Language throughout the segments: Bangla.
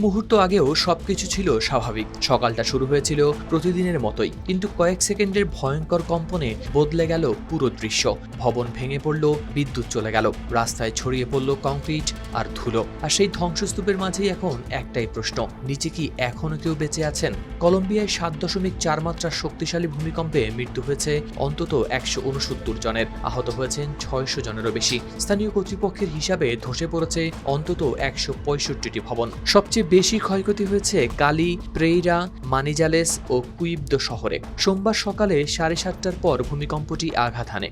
মুহূর্ত আগেও সবকিছু ছিল স্বাভাবিক। সকালটা শুরু হয়েছিল প্রতিদিনের মতোই, কিন্তু কয়েক সেকেন্ডের ভয়ঙ্কর কম্পনে বদলে গেল পুরো দৃশ্য। ভবন ভেঙে পড়ল, বিদ্যুৎ চলে গেল, রাস্তায় ছড়িয়ে পড়ল কংক্রিট আর ধুলো। আর সেই ধ্বংসস্তূপের মাঝেই এখন একটাই প্রশ্ন, নিচে কি এখনো কেউ বেঁচে আছেন? কলম্বিয়ায় 7.4 মাত্রার শক্তিশালী ভূমিকম্পে মৃত্যু হয়েছে অন্তত 169 জনের, আহত হয়েছেন 600 জনেরও বেশি। স্থানীয় কর্তৃপক্ষের হিসাবে ধসে পড়েছে অন্তত 165টি ভবন। সবচেয়ে বেশি ক্ষয়ক্ষতি হয়েছে কালি, প্রেইরা, মানিজালেস ও কুইবদো শহরে। সোমবার সকালে 7:30টার পর ভূমিকম্পটি আঘাত হানে।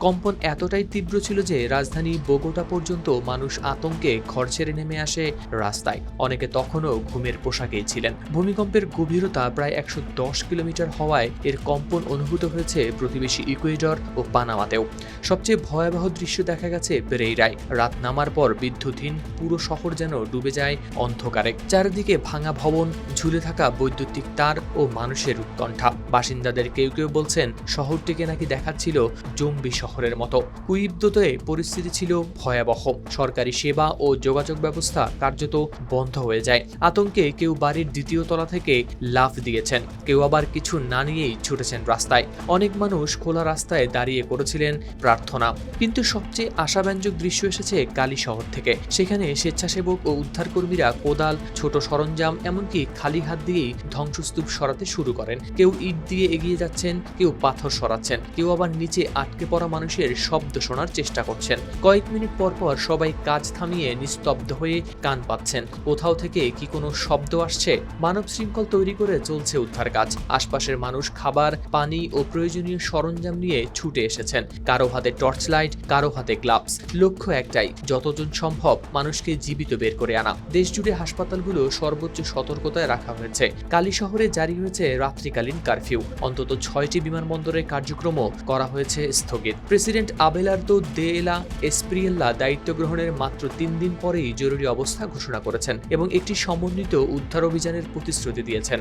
কম্পন এতটাই তীব্র ছিল যে রাজধানী বোগোটা পর্যন্ত মানুষ আতঙ্কে ঘর ছেড়ে নেমে আসে রাস্তায়। অনেকে তখনও ঘুমের পোশাকেই ছিলেন। ভূমিকম্পের গভীরতা প্রায় 110 কিলোমিটার হওয়ায় এর কম্পন অনুভূত হয়েছে প্রতিবেশী ইকুয়েডর ও পানামাতেও। সবচেয়ে ভয়াবহ দৃশ্য দেখা গেছে পেরেইরায়। রাত নামার পর বিদ্যুৎহীন পুরো শহর যেন ডুবে যায় অন্ধকারে। চারিদিকে ভাঙা ভবন, ঝুলে থাকা বৈদ্যুতিক তার ও মানুষের উৎকণ্ঠা। বাসিন্দাদের কেউ কেউ বলছেন শহরটিকে নাকি দেখাচ্ছিল জম্বি শহরের মতো। কুইবদোতে পরিস্থিতি ছিল ভয়াবহ। সরকারি সেবা ও যোগাযোগ ব্যবস্থা কার্যত বন্ধ হয়ে যায়। আতঙ্কে কেউ বাড়ির দ্বিতীয় তলা থেকে লাফ দিয়েছেন, কেউ আবার কিছু না নিয়েই ছুটেছেন রাস্তায়। অনেক মানুষ খোলা রাস্তায় দাঁড়িয়ে করেছিলেন প্রার্থনা। কিন্তু সবচেয়ে আশাব্যঞ্জক দৃশ্য এসেছে কালি শহর থেকে। সেখানে স্বেচ্ছাসেবক ও উদ্ধারকর্মীরা কোদাল, ছোট সরঞ্জাম, এমনকি খালি হাত দিয়েই ধ্বংসস্তূপ সরাতে শুরু করেন। কেউ ইট দিয়ে এগিয়ে যাচ্ছেন, কেউ পাথর সরাচ্ছেন, কেউ আবার নিচে আটকে পড়া মানুষের শব্দ শোনার চেষ্টা করছেন। কয়েক মিনিট পর পর সবাই কাজ থামিয়ে নিস্তব্ধ হয়ে কান পাচ্ছেন। কোথাও থেকে কি কোনো শব্দ আসছে? মানব শৃঙ্খল তৈরি করে চলছে উদ্ধার কাজ। আশপাশের মানুষ খাবার, পানি ও প্রয়োজনীয় সরঞ্জাম নিয়ে ছুটে এসেছেন। কারো হাতে টর্চ লাইট, কারো হাতে গ্লাভস। লক্ষ্য একটাই, যতজন সম্ভব মানুষকে জীবিত বের করে আনা। দেশজুড়ে হাসপাতালগুলো সর্বোচ্চ সতর্কতায় রাখা হয়েছে। কালি শহরে জারি হয়েছে রাত্রিকালীন কারফিউ। অন্তত 6টি বিমানবন্দরের কার্যক্রমও করা হয়েছে স্থগিত। প্রেসিডেন্ট আবেলার্দো দে লা এসপ্রিয়েল্লা দায়িত্ব গ্রহণের মাত্র 3 দিন পরেই জরুরি অবস্থা ঘোষণা করেছেন এবং একটি সমন্বিত উদ্ধার অভিযানের প্রতিশ্রুতি দিয়েছেন।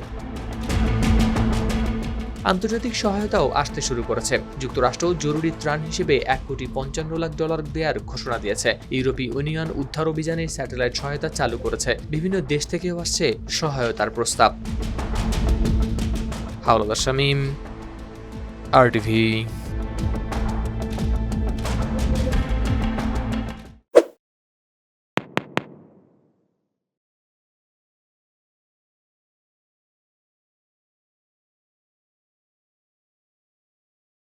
আন্তর্জাতিক সহায়তাও আসতে শুরু করেছে। যুক্তরাষ্ট্র জরুরি ত্রাণ হিসেবে $1.55 কোটি দেওয়ার ঘোষণা দিয়েছে। ইউরোপীয় ইউনিয়ন উদ্ধার অভিযানে স্যাটেলাইট সহায়তা চালু করেছে। বিভিন্ন দেশ থেকেও আসছে সহায়তার প্রস্তাব। হাওলাদার শামীম, RTV।